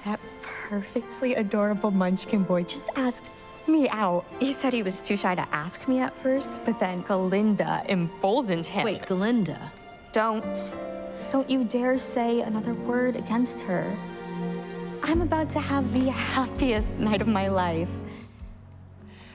That perfectly adorable munchkin boy just asked me out. He said he was too shy to ask me at first, but then Galinda emboldened him. Wait, Galinda? Don't you dare say another word against her. I'm about to have the happiest night of my life.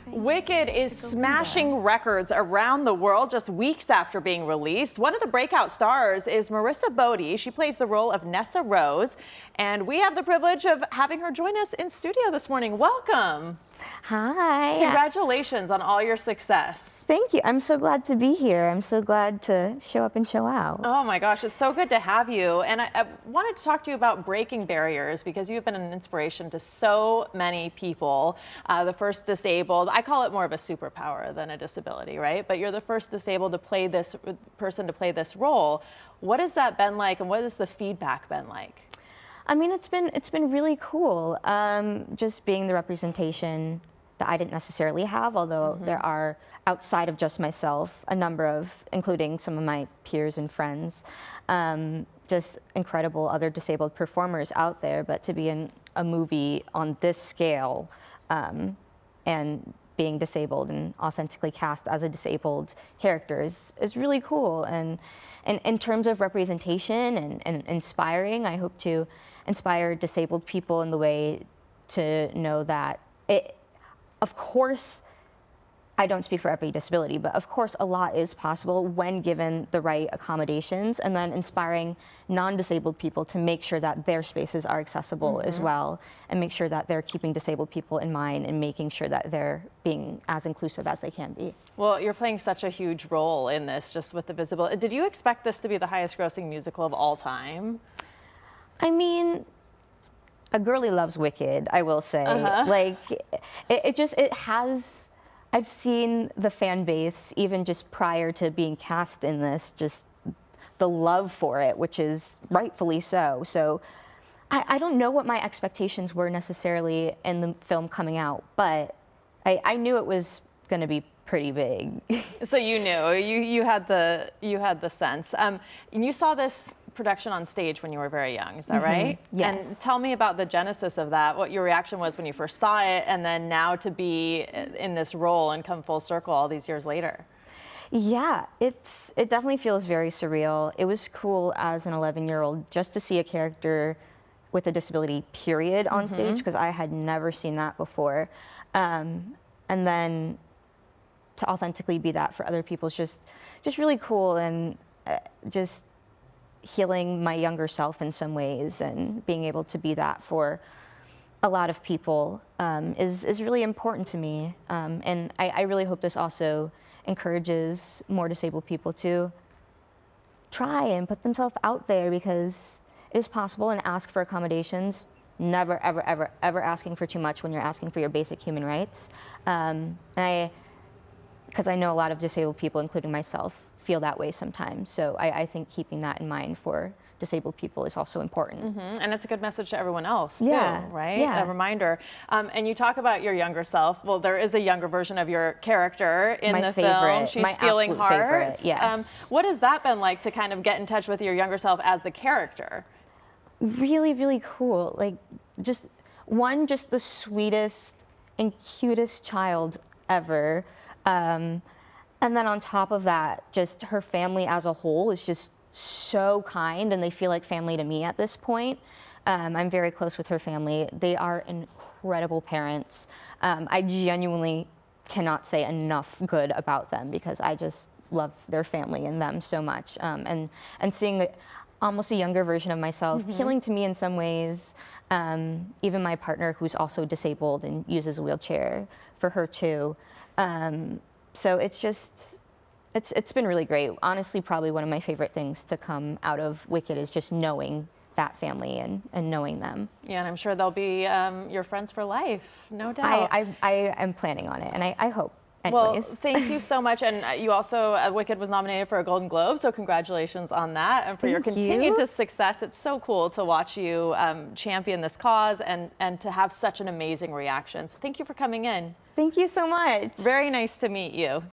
Wicked is smashing records around the world just weeks after being released. One of the breakout stars is Marissa Bode. She plays the role of Nessa Rose, and we have the privilege of having her join us in studio this morning. Welcome. Hi. Congratulations on all your success. Thank you. I'm so glad to be here. I'm so glad to show up and show out. Oh my gosh, it's so good to have you. And I wanted to talk to you about breaking barriers because you've been an inspiration to so many people. The first disabled, I call it more of a superpower than a disability, right? But you're the first disabled person to play this role. What has that been like, and what has the feedback been like? I mean, it's been really cool, just being the representation that I didn't necessarily have, although there are, outside of just myself, a number of, including some of my peers and friends, just incredible other disabled performers out there. But to be in a movie on this scale and being disabled and authentically cast as a disabled character is really cool. And in terms of representation and inspiring, I hope to inspire disabled people in the way to know that of course, I don't speak for every disability, but of course a lot is possible when given the right accommodations, and then inspiring non-disabled people to make sure that their spaces are accessible as well, and make sure that they're keeping disabled people in mind and making sure that they're being as inclusive as they can be. Well, you're playing such a huge role in this, just with the visibility. Did you expect this to be the highest grossing musical of all time? I mean, a girly loves Wicked, I will say. Like, it has, I've seen the fan base, even just prior to being cast in this, just the love for it, which is rightfully so. So I don't know what my expectations were necessarily in the film coming out, but I knew it was going to be pretty big. So you knew, you had the sense. And you saw this production on stage when you were very young, is that right? Yes. And tell me about the genesis of that, what your reaction was when you first saw it, and then now to be in this role and come full circle all these years later. Yeah, it definitely feels very surreal. It was cool as an 11-year-old just to see a character with a disability, period, on stage, because I had never seen that before. And then to authentically be that for other people is just really cool, and just healing my younger self in some ways, and being able to be that for a lot of people is really important to me. And I really hope this also encourages more disabled people to try and put themselves out there, because it is possible, and ask for accommodations. Never, ever, ever, ever asking for too much when you're asking for your basic human rights. Because I know a lot of disabled people, including myself, feel that way sometimes. So I think keeping that in mind for disabled people is also important. And it's a good message to everyone else too, right? Yeah. A reminder. And you talk about your younger self. Well, there is a younger version of your character in the film. She's stealing hearts. Yes. What has that been like to kind of get in touch with your younger self as the character? Really, really cool. Like, just the sweetest and cutest child ever. And then on top of that, just her family as a whole is just so kind, and they feel like family to me at this point. I'm very close with her family. They are incredible parents. I genuinely cannot say enough good about them, because I just love their family and them so much. And seeing almost a younger version of myself, healing to me in some ways. Even my partner, who's also disabled and uses a wheelchair, for her too. So it's been really great. Honestly, probably one of my favorite things to come out of Wicked is just knowing that family and knowing them. Yeah, and I'm sure they'll be your friends for life, no doubt. I am planning on it, and I hope. Anyways. Well, thank you so much. And you also, Wicked was nominated for a Golden Globe, so congratulations on that, and for your continued success. It's so cool to watch you champion this cause and to have such an amazing reaction. So thank you for coming in. Thank you so much. Very nice to meet you.